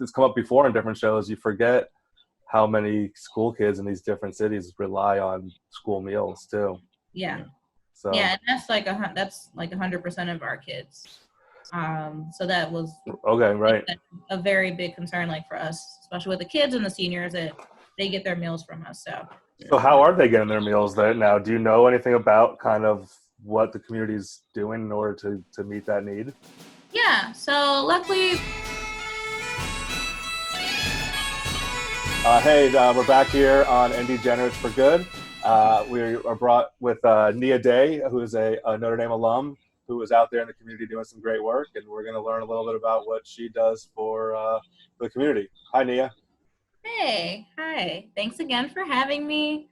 it's come up before in different shows, you forget how many school kids in these different cities rely on school meals too. Yeah. So yeah, and that's like 100% of our kids. So that was okay, right. a very big concern, like for us, especially with the kids and the seniors, that they get their meals from us. So how are they getting their meals there now? Do you know anything about kind of what the community's doing in order to meet that need? Yeah, so luckily. Hey, we're back here on ND Generates for Good. We are brought with Nia Daye, who is a Notre Dame alum who is out there in the community doing some great work, and we're going to learn a little bit about what she does for the community. Hi, Nia. Hey, hi. Thanks again for having me.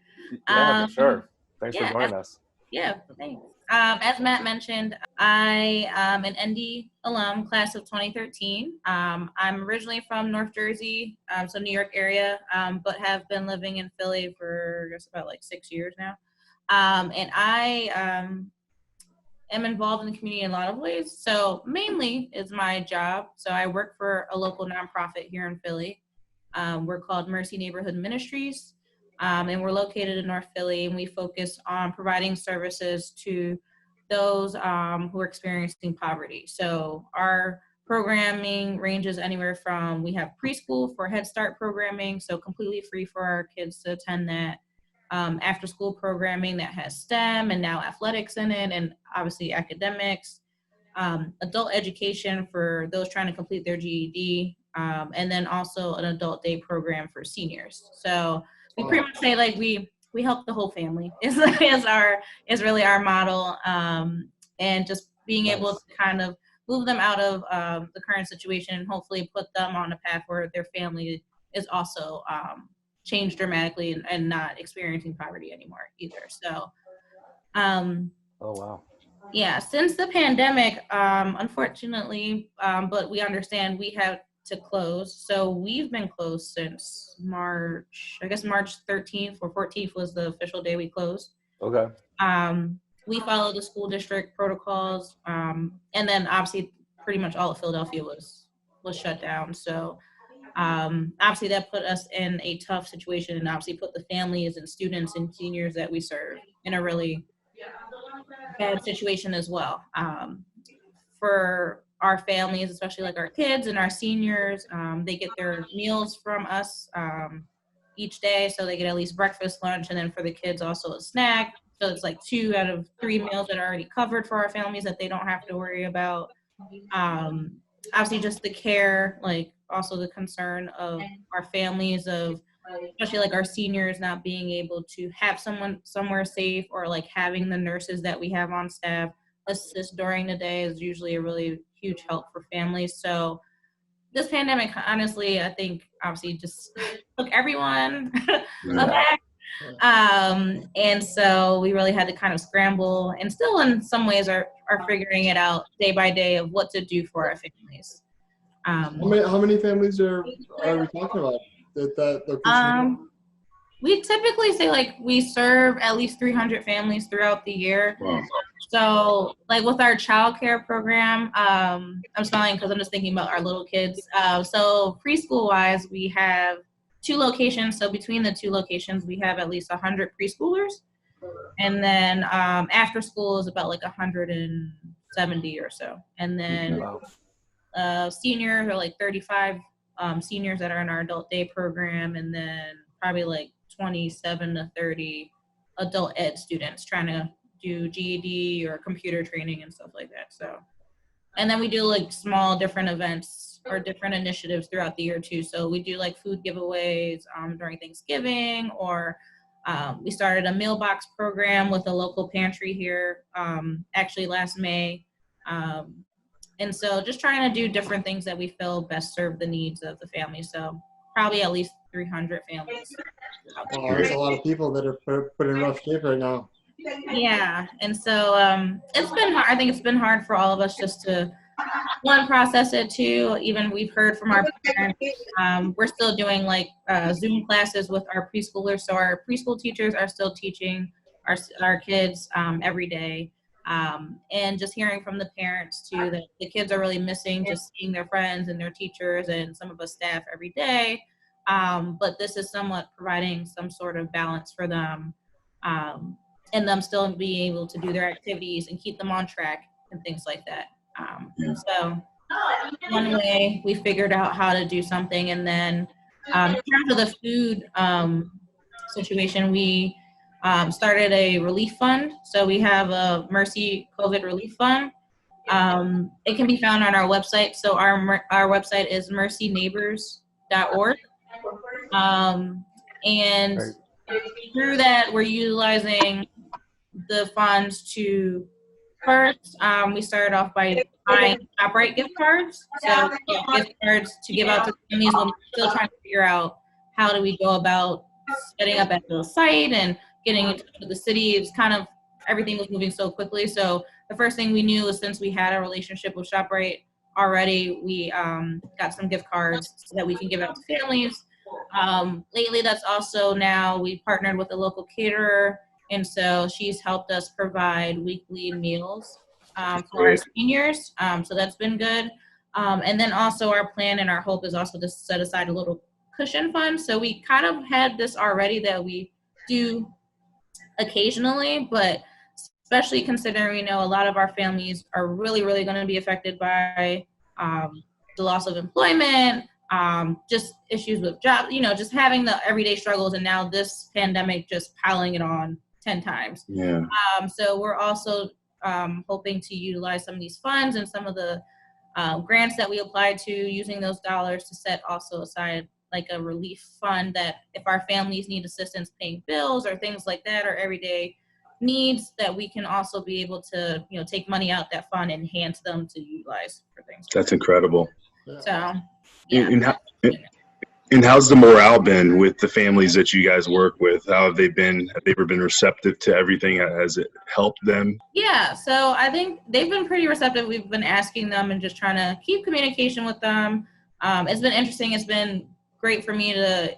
Yeah, sure. Thanks for Yeah, joining us. Yeah, thanks. As Matt mentioned, I am an ND alum, class of 2013. I'm originally from North Jersey, so New York area, but have been living in Philly for just about like 6 years now. And I am involved in the community in a lot of ways. So mainly is my job. So I work for a local nonprofit here in Philly. We're called Mercy Neighborhood Ministries. And we're located in North Philly, and we focus on providing services to those who are experiencing poverty. So our programming ranges anywhere from, we have preschool for Head Start programming, so completely free for our kids to attend that. After school programming that has STEM and now athletics in it, and obviously academics. Adult education for those trying to complete their GED, and then also an adult day program for seniors. So we pretty much say like we help the whole family is really our model, and just being able to kind of move them out of the current situation and hopefully put them on a path where their family is also changed dramatically and not experiencing poverty anymore either. So oh wow. Yeah, since the pandemic, unfortunately, but we understand we had to close. So we've been closed since March, I guess March 13th or 14th was the official day we closed. Okay. We followed the school district protocols, and then obviously pretty much all of Philadelphia was shut down. So obviously that put us in a tough situation, and obviously put the families and students and seniors that we serve in a really bad situation as well. For our families, especially like our kids and our seniors, they get their meals from us each day. So they get at least breakfast, lunch, and then for the kids also a snack. So it's like 2 out of 3 meals that are already covered for our families that they don't have to worry about. Obviously just the care, like also the concern of our families, of especially like our seniors not being able to have someone somewhere safe, or like having the nurses that we have on staff assist during the day is usually a really huge help for families. So this pandemic, honestly, I think obviously just took everyone aback. And so we really had to kind of scramble, and still in some ways are figuring it out day by day of what to do for our families. How many families are we talking about at that location? We typically say like we serve at least 300 families throughout the year. Wow. So like with our child care program, I'm smiling because I'm just thinking about our little kids. So preschool wise, we have 2 locations. So between the 2 locations, we have at least 100 preschoolers. And then after school is about like 170 or so. And then seniors are like 35 seniors that are in our adult day program. And then probably like 27 to 30 adult ed students trying to do GED or computer training and stuff like that. So, and then we do like small different events or different initiatives throughout the year too. So we do like food giveaways during Thanksgiving, or we started a meal box program with a local pantry here actually last May. And so just trying to do different things that we feel best serve the needs of the family. So probably at least 300 families. Oh, there's a lot of people that are put in rough shape right now. Yeah, and so it's been hard. I think it's been hard for all of us just to, one, process it, 2, even we've heard from our parents. We're still doing like Zoom classes with our preschoolers. So our preschool teachers are still teaching our kids every day. And just hearing from the parents too that the kids are really missing just seeing their friends and their teachers and some of us staff every day. But this is somewhat providing some sort of balance for them, and them still being able to do their activities and keep them on track and things like that. So one way we figured out how to do something. And then in terms of the food situation, we started a relief fund. So we have a Mercy COVID relief fund. It can be found on our website. So our website is mercyneighbors.org. And through that, we're utilizing the funds to first, we started off by buying ShopRite gift cards. So gift cards to give out to families when we're still trying to figure out how do we go about setting up at the site and getting in touch with the city. It's kind of, everything was moving so quickly. So the first thing we knew was since we had a relationship with ShopRite already, we got some gift cards so that we can give out to families. Lately, that's also now we partnered with a local caterer, and so she's helped us provide weekly meals for our seniors. So that's been good. And then also our plan and our hope is also to set aside a little cushion fund. So we kind of had this already that we do occasionally, but especially considering we know a lot of our families are really, really going to be affected by the loss of employment, just issues with jobs, just having the everyday struggles, and now this pandemic just piling it on 10 times. Yeah. So we're also hoping to utilize some of these funds and some of the grants that we applied to, using those dollars to set also aside like a relief fund that if our families need assistance paying bills or things like that, or everyday needs, that we can also be able to, take money out that fund and hand to them to utilize for things. That's incredible. So, yeah. And how's the morale been with the families that you guys work with? How have they been? Have they ever been receptive to everything? Has it helped them? Yeah, so I think they've been pretty receptive. We've been asking them and just trying to keep communication with them. It's been interesting. It's been great for me to,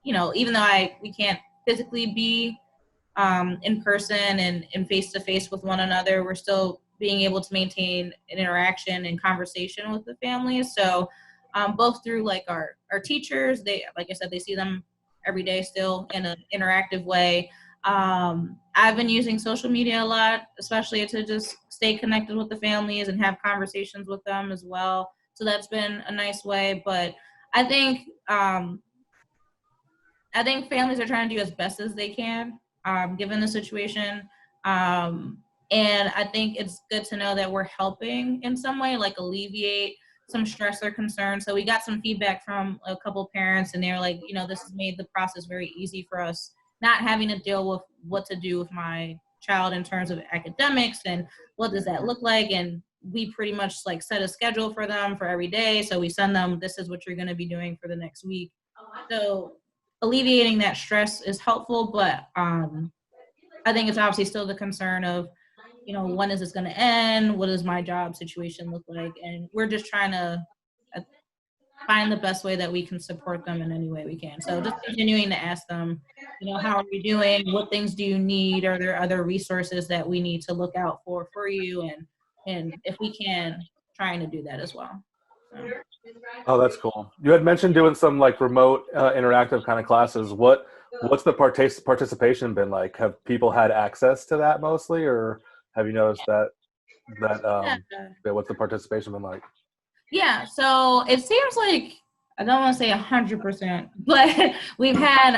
even though we can't physically be in person and face-to-face with one another, we're still being able to maintain an interaction and conversation with the families. So both through like our teachers, they, like I said, they see them every day still in an interactive way. I've been using social media a lot, especially to just stay connected with the families and have conversations with them as well. So that's been a nice way. But I think families are trying to do as best as they can, given the situation. And I think it's good to know that we're helping in some way, like alleviate some stress or concern. So we got some feedback from a couple parents, and they're like, this has made the process very easy for us, not having to deal with what to do with my child in terms of academics and what does that look like. And we pretty much like set a schedule for them for every day. So we send them, this is what you're going to be doing for the next week. So alleviating that stress is helpful, but I think it's obviously still the concern of, when is this going to end? What does my job situation look like? And we're just trying to find the best way that we can support them in any way we can. So just continuing to ask them, how are you doing? What things do you need? Are there other resources that we need to look out for you? And if we can, trying to do that as well. So. Oh, that's cool. You had mentioned doing some like remote interactive kind of classes. What's the participation been like? Have people had access to that mostly, or have you noticed that what's the participation been like? Yeah, so it seems like, I don't want to say 100%, but we've had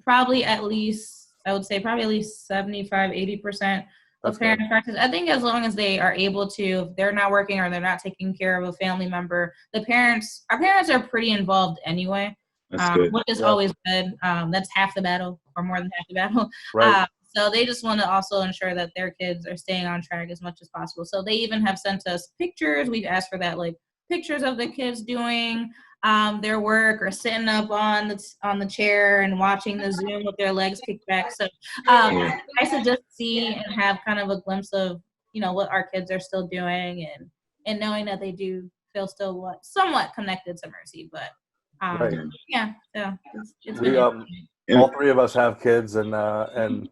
probably at least 75, 80% of parents practice. I think as long as they are able to, if they're not working or they're not taking care of a family member, our parents are pretty involved anyway, which is always good. That's half the battle, or more than half the battle. Right. So they just want to also ensure that their kids are staying on track as much as possible. So they even have sent us pictures. We've asked for that, like pictures of the kids doing their work or sitting up on the chair and watching the Zoom with their legs kicked back. So nice to just see and have kind of a glimpse of, what our kids are still doing and knowing that they do feel still somewhat connected to Mercy. But yeah, so it's all three of us have kids, and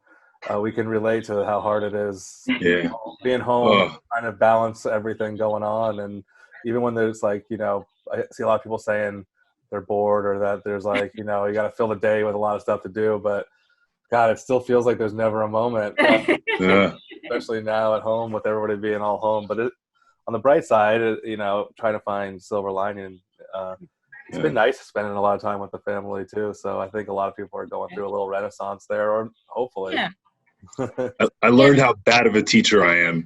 we can relate to how hard it is Yeah. being home, Oh, trying to balance everything going on. And even when there's like, I see a lot of people saying they're bored or that there's like, you got to fill the day with a lot of stuff to do. But God, it still feels like there's never a moment, yeah. especially now at home with everybody being all home. But on the bright side, trying to find silver lining. It's been nice spending a lot of time with the family too. So I think a lot of people are going through a little renaissance there, or hopefully. Yeah. I learned how bad of a teacher I am.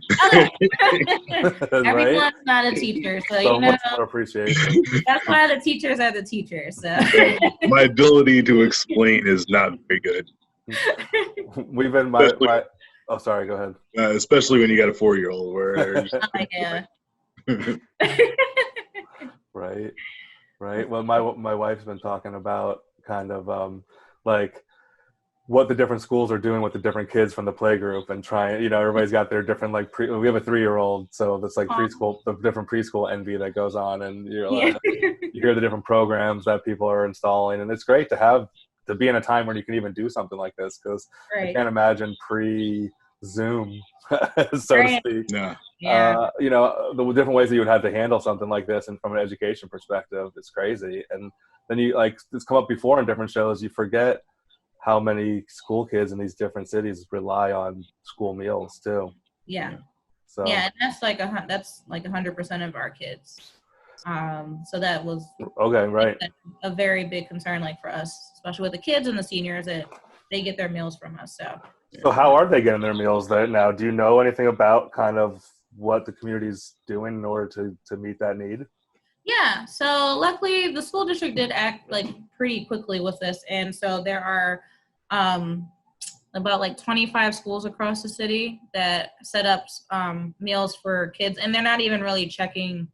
Everyone's not a teacher, so much more appreciation. That's why the teachers are the teachers. So My ability to explain is not very good. We've been oh, sorry, go ahead. Especially when you got a 4-year-old where yeah. Right. Well, my wife's been talking about kind of like what the different schools are doing with the different kids from the playgroup and trying, everybody's got their different we have a 3-year-old, so that's like preschool, the different preschool envy that goes on, and you hear the different programs that people are installing, and it's great to be in a time when you can even do something like this, because I can't imagine pre-Zoom, so to speak. Yeah. The different ways that you would have to handle something like this, and from an education perspective, it's crazy. And then it's come up before in different shows, you forget how many school kids in these different cities rely on school meals too. Yeah. So yeah, and that's like 100% of our kids. So that was a very big concern, like for us, especially with the kids and the seniors, that they get their meals from us. So how are they getting their meals there now? Do you know anything about kind of what the community's doing in order to meet that need? Yeah, so luckily the school district did act like pretty quickly with this, and so there are about like 25 schools across the city that set up meals for kids, and they're not even really checking,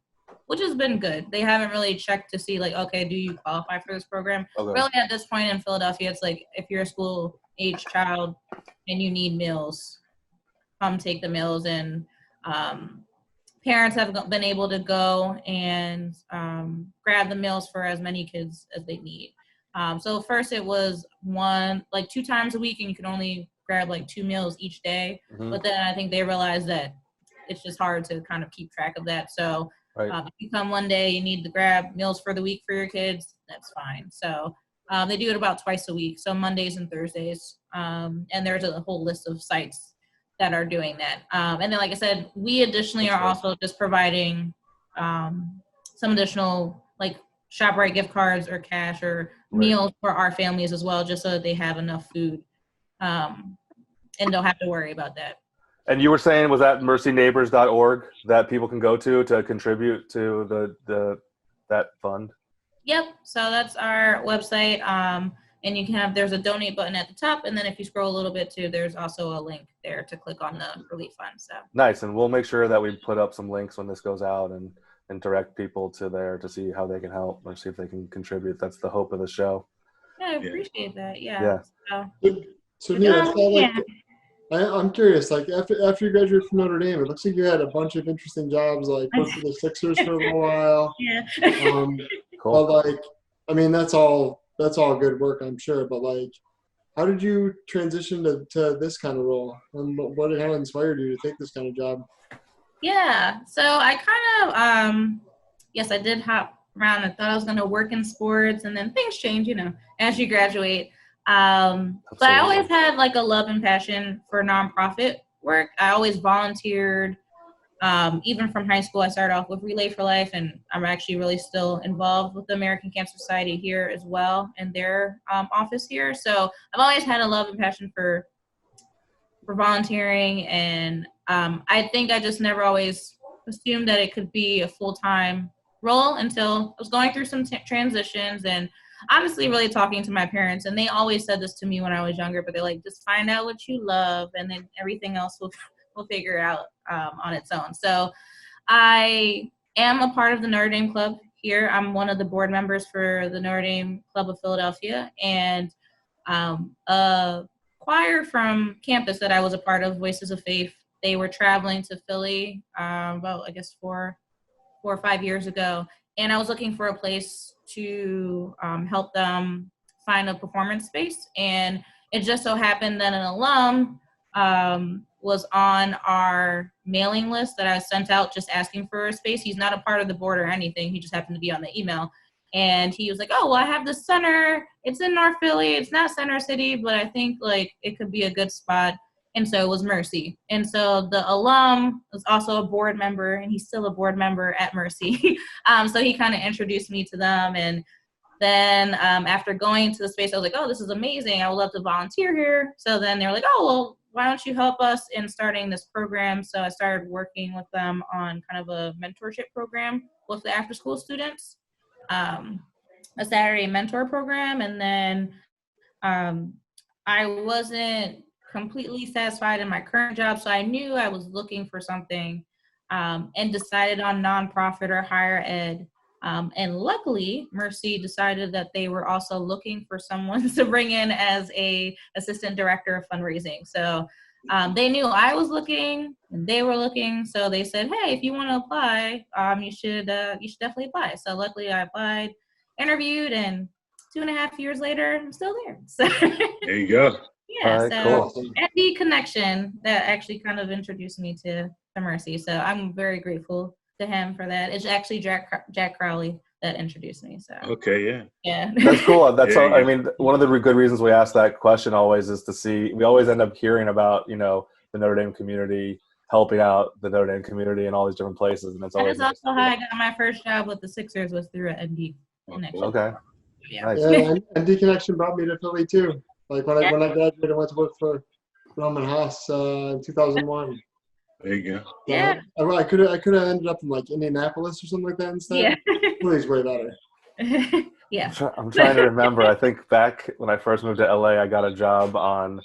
which has been good. They haven't really checked to see like, okay, do you qualify for this program? Okay. Really at this point in Philadelphia, it's like if you're a school age child and you need meals, come take the meals. And parents have been able to go and grab the meals for as many kids as they need. So first it was 2 times a week, and you could only grab like 2 meals each day. Mm-hmm. But then I think they realized that it's just hard to kind of keep track of that. So if you come one day, you need to grab meals for the week for your kids, that's fine. So they do it about twice a week, so Mondays and Thursdays. And there's a whole list of sites that are doing that. And then, like I said, we additionally are also just providing some additional like ShopRite gift cards or cash or meals for our families as well, just so that they have enough food and don't have to worry about that. And you were saying, was that mercyneighbors.org that people can go to contribute to that fund? Yep. So that's our website. And you can there's a donate button at the top. And then if you scroll a little bit too, there's also a link there to click on the relief fund. So nice. And we'll make sure that we put up some links when this goes out and direct people to there to see how they can help or see if they can contribute. That's the hope of the show. Yeah, I appreciate that. Yeah. So Nia, I'm curious, like after you graduated from Notre Dame, it looks like you had a bunch of interesting jobs, like worked for the Sixers for a little while. Yeah. Cool. But like, I mean, that's all good work, I'm sure. But like, how did you transition to this kind of role? And what inspired you to take this kind of job? Yeah. So I kind of, yes, I did hop around. I thought I was going to work in sports, and then things change, as you graduate. But I always had like a love and passion for nonprofit work. I always volunteered. Even from high school, I started off with Relay for Life, and I'm actually really still involved with the American Cancer Society here as well, in their office here. So I've always had a love and passion for volunteering, and I think I just never always assumed that it could be a full-time role until I was going through some transitions, and obviously really talking to my parents, and they always said this to me when I was younger, but they're like, just find out what you love, and then everything else will figure it out on its own. So I am a part of the Notre Dame Club here. I'm one of the board members for the Notre Dame Club of Philadelphia, and a choir from campus that I was a part of, Voices of Faith, they were traveling to Philly about, I guess, 4 or 5 years ago, and I was looking for a place to help them find a performance space, and it just so happened that an alum was on our mailing list that I sent out just asking for a space. He's not a part of the board or anything. He just happened to be on the email. And he was like, oh, well, I have the center. It's in North Philly. It's not Center City, but I think like it could be a good spot. And so it was Mercy. And so the alum was also a board member, and he's still a board member at Mercy. So he kind of introduced me to them. And then after going to the space, I was like, oh, this is amazing. I would love to volunteer here. So then they were like, oh, well, why don't you help us in starting this program? So I started working with them on kind of a mentorship program with the after-school students, a Saturday mentor program. And then I wasn't completely satisfied in my current job, so I knew I was looking for something and decided on nonprofit or higher ed. And luckily, Mercy decided that they were also looking for someone to bring in as a assistant director of fundraising. So they knew I was looking and they were looking. So they said, hey, if you want to apply, you should definitely apply. So luckily I applied, interviewed, and 2.5 years later, I'm still there. So There you go. yeah, All right, so cool. ND connection that actually kind of introduced me to Mercy. So I'm very grateful to him for that. It's actually Jack Crowley that introduced me. So Okay, yeah. That's cool. That's Yeah, all, I yeah. mean, one of the good reasons we ask that question always is to see, we always end up hearing about, the Notre Dame community, helping out the Notre Dame community in all these different places. And it's That always is also how I got my first job with the Sixers, was through an ND connection. Okay. Yeah. Nice. Yeah, and D Connection brought me to Philly too. Like when I graduated, I went to work for Roman Haas in 2001. there you go. Yeah. I could have ended up in like Indianapolis or something like that instead. Yeah. Philly's way better. Yeah. I'm trying to remember. I think back when I first moved to LA, I got a job on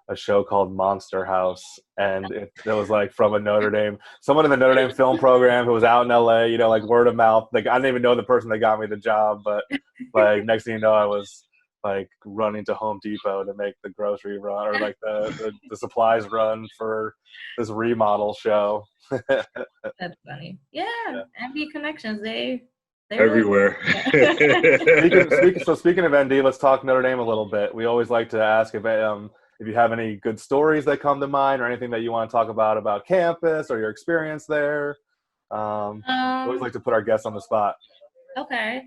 a show called Monster House, and it was like from a Notre Dame, someone in the Notre Dame film program who was out in LA, like word of mouth. Like I didn't even know the person that got me the job, but like next thing you know, I was like running to Home Depot to make the grocery run or like the supplies run for this remodel show. That's funny. Yeah. MB connections, they're Everywhere. Speaking of ND, let's talk Notre Dame a little bit. We always like to ask if you have any good stories that come to mind or anything that you want to talk about campus or your experience there. We always like to put our guests on the spot. Okay.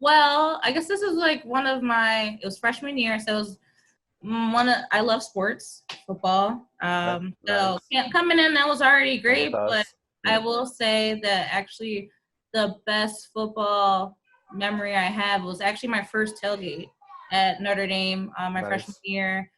Well, I guess this is like it was freshman year, so it was I love sports, football. So coming in, that was already great, but I will say that actually the best football memory I have was actually my first tailgate at Notre Dame my freshman year.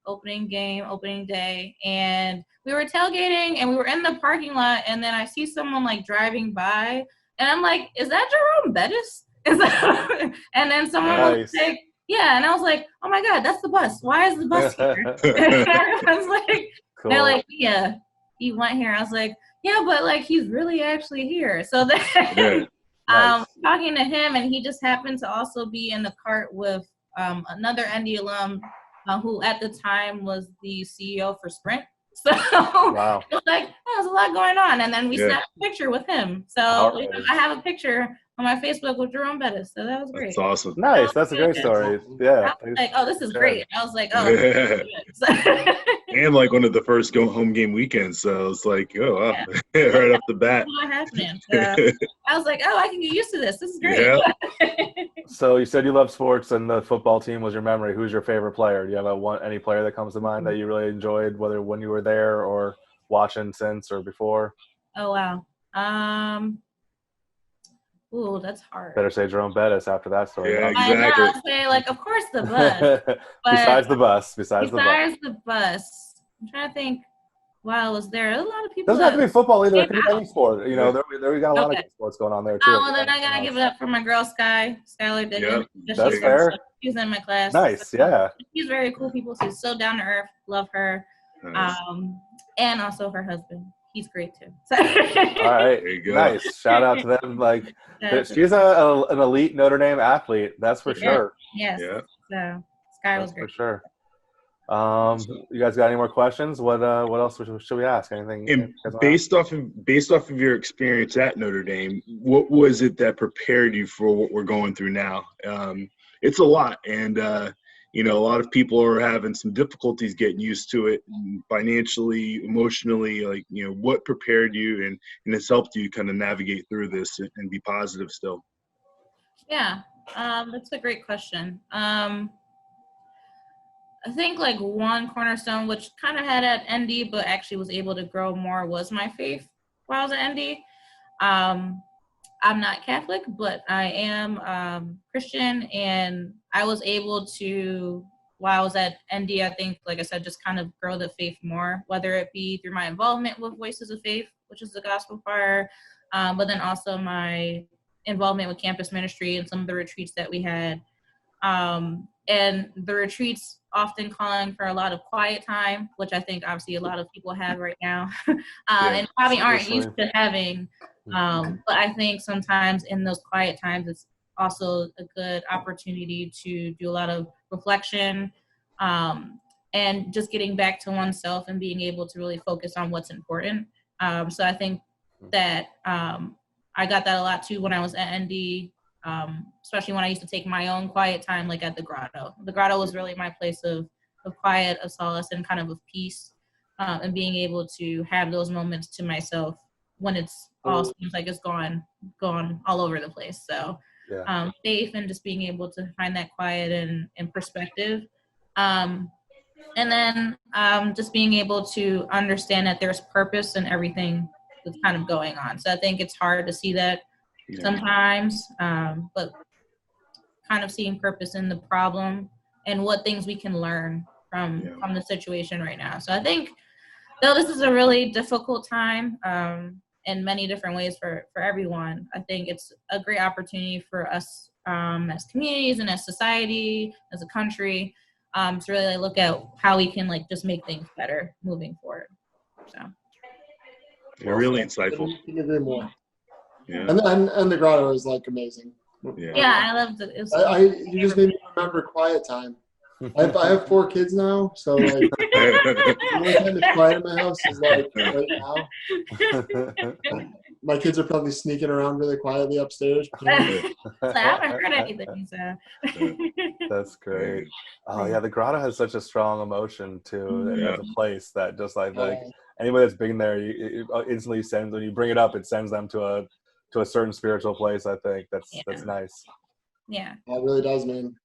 Opening day, and we were tailgating and we were in the parking lot, and then I see someone like driving by, and I'm like, is that Jerome Bettis? And then someone was like, yeah, and I was like, oh my God, that's the bus. Why is the bus here? I was like, cool. They're like, yeah, he went here. I was like, yeah, but like he's really actually here. So then talking to him, and he just happened to also be in the cart with another ND alum who at the time was the CEO for Sprint. So wow. It was like, there's a lot going on. And then we snapped a picture with him. So I have a picture on my Facebook with Jerome Bettis. So that was great. That's awesome. Nice. That's a great story. Yeah. I was like, oh, this is great. I was like, oh. And like one of the first home game weekends. So it's like, oh, wow. Right off the bat. What happened? So I was like, oh, I can get used to this. This is great. Yeah. So you said you love sports and the football team was your memory. Who's your favorite player? Do you have any player that comes to mind that you really enjoyed, whether when you were there or watching since or before? Oh, wow. Ooh, that's hard. Better say Jerome Bettis after that story. Yeah, exactly. I know, I'll say, like, of course the bus. Besides the bus. I'm trying to think while I was there. There's a lot of people. Doesn't have to be football either. It could be any sport. There we got a lot of good sports going on there, too. Oh, well, then I got to give it up for my girl, Skylar Diggins. Yep. That's fair. She's in my class. Nice, yeah. She's very cool people. She's so down to earth. Love her. Nice. And also her husband. He's great too. All right, there you go. Nice. Shout out to them. Like, she's an elite Notre Dame athlete. That's for sure. Yes. Yeah. So Sky was great. For sure. You guys got any more questions? What else should we ask? Anything? Based off of your experience at Notre Dame, what was it that prepared you for what we're going through now? It's a lot, and you know, a lot of people are having some difficulties getting used to it financially, emotionally. Like, you know, what prepared you and has helped you kind of navigate through this and be positive still? Yeah, that's a great question. I think like one cornerstone, which kind of had at ND, but actually was able to grow more, was my faith while I was at ND. I'm not Catholic, but I am Christian, and I was able to, while I was at ND, I think, like I said, just kind of grow the faith more, whether it be through my involvement with Voices of Faith, which is the gospel choir, but then also my involvement with campus ministry and some of the retreats that we had. And the retreats often calling for a lot of quiet time, which I think obviously a lot of people have right now, and probably aren't used to having. But I think sometimes in those quiet times, it's also a good opportunity to do a lot of reflection, and just getting back to oneself and being able to really focus on what's important. So I think that I got that a lot too when I was at ND. Especially when I used to take my own quiet time, like at the grotto. The grotto was really my place of quiet, of solace, and kind of peace, and being able to have those moments to myself when it's all seems like it's gone all over the place. So faith and just being able to find that quiet and perspective. And then just being able to understand that there's purpose in everything that's kind of going on. So I think it's hard to see that sometimes, but kind of seeing purpose in the problem and what things we can learn from the situation right now. So I think, though this is a really difficult time in many different ways for everyone, I think it's a great opportunity for us as communities and as society, as a country, to really look at how we can like just make things better moving forward. So really insightful. Yeah. And the grotto is like amazing. I loved it. You just made me remember quiet time. I have 4 kids now, so like the only time it's quiet in my house is like right now. My kids are probably sneaking around really quietly upstairs. I haven't heard anything. So. That's great. Oh yeah, the grotto has such a strong emotion too. It has a place that just like anybody that's been there, it instantly sends, when you bring it up, it sends them to a certain spiritual place. I think that's nice. Yeah, it really does, man.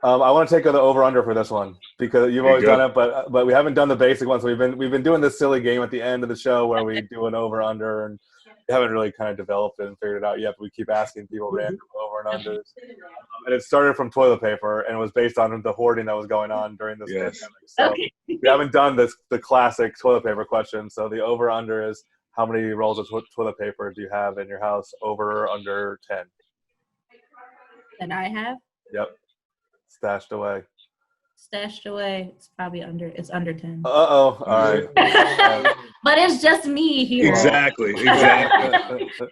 I want to take the over under for this one because you've always done it, but we haven't done the basic one. So we've been doing this silly game at the end of the show where we do an over under, and we haven't really kind of developed it and figured it out yet. But we keep asking people random over and unders, and it started from toilet paper and it was based on the hoarding that was going on during this pandemic. So we haven't done the classic toilet paper question. So the over under is, how many rolls of toilet paper do you have in your house? Over or under 10? That I have? Yep. Stashed away. It's probably under 10. All right. But it's just me here. Exactly.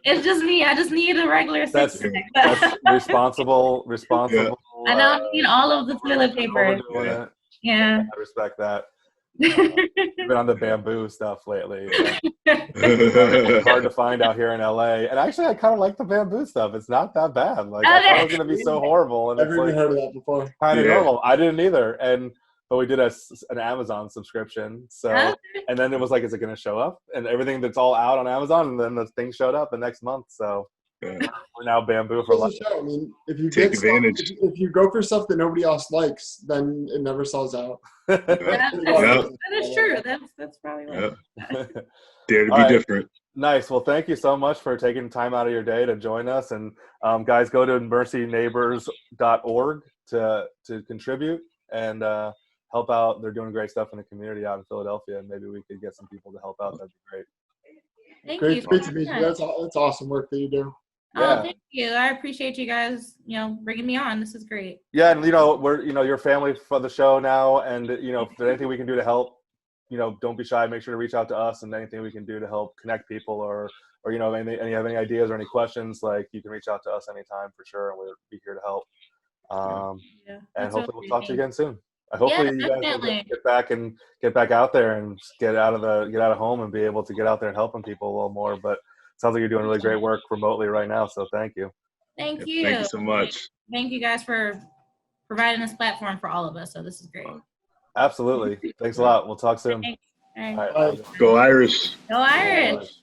It's just me. I just need a regular That's responsible. I don't need all of the toilet paper. Yeah. I respect that. You've been on the bamboo stuff lately. It's hard to find out here in LA. And actually, I kind of like the bamboo stuff. It's not that bad. Like, I thought it was going to be so horrible. And I've never heard of that before. Kind of normal. I didn't either. But we did an Amazon subscription. So, and then it was like, is it going to show up? And everything that's all out on Amazon. And then the thing showed up the next month. So we're now bamboo for life. I mean, if you take advantage, if you go for stuff that nobody else likes, then it never sells out. That is true. That's probably right. Dare to be different. Nice. Well, thank you so much for taking time out of your day to join us. And guys, go to mercyneighbors.org to contribute and help out. They're doing great stuff in the community out in Philadelphia, and maybe we could get some people to help out. That'd be great. Great to meet you. That's awesome work that you do. Oh, thank you. I appreciate you guys, bringing me on. This is great. Yeah, and we're your family for the show now, and if there's anything we can do to help, don't be shy. Make sure to reach out to us, and anything we can do to help connect people, or you have any ideas or any questions, like you can reach out to us anytime for sure, and we'll be here to help. And hopefully we'll talk to you again soon. Hopefully you guys will get back out there and get out of home and be able to get out there and helping people a little more. But it sounds like you're doing really great work remotely right now. So thank you. Thank you. Thank you so much. Thank you guys for providing this platform for all of us. So this is great. Absolutely. Thanks a lot. We'll talk soon. Thanks. All right. All right. Go Irish. Go Irish.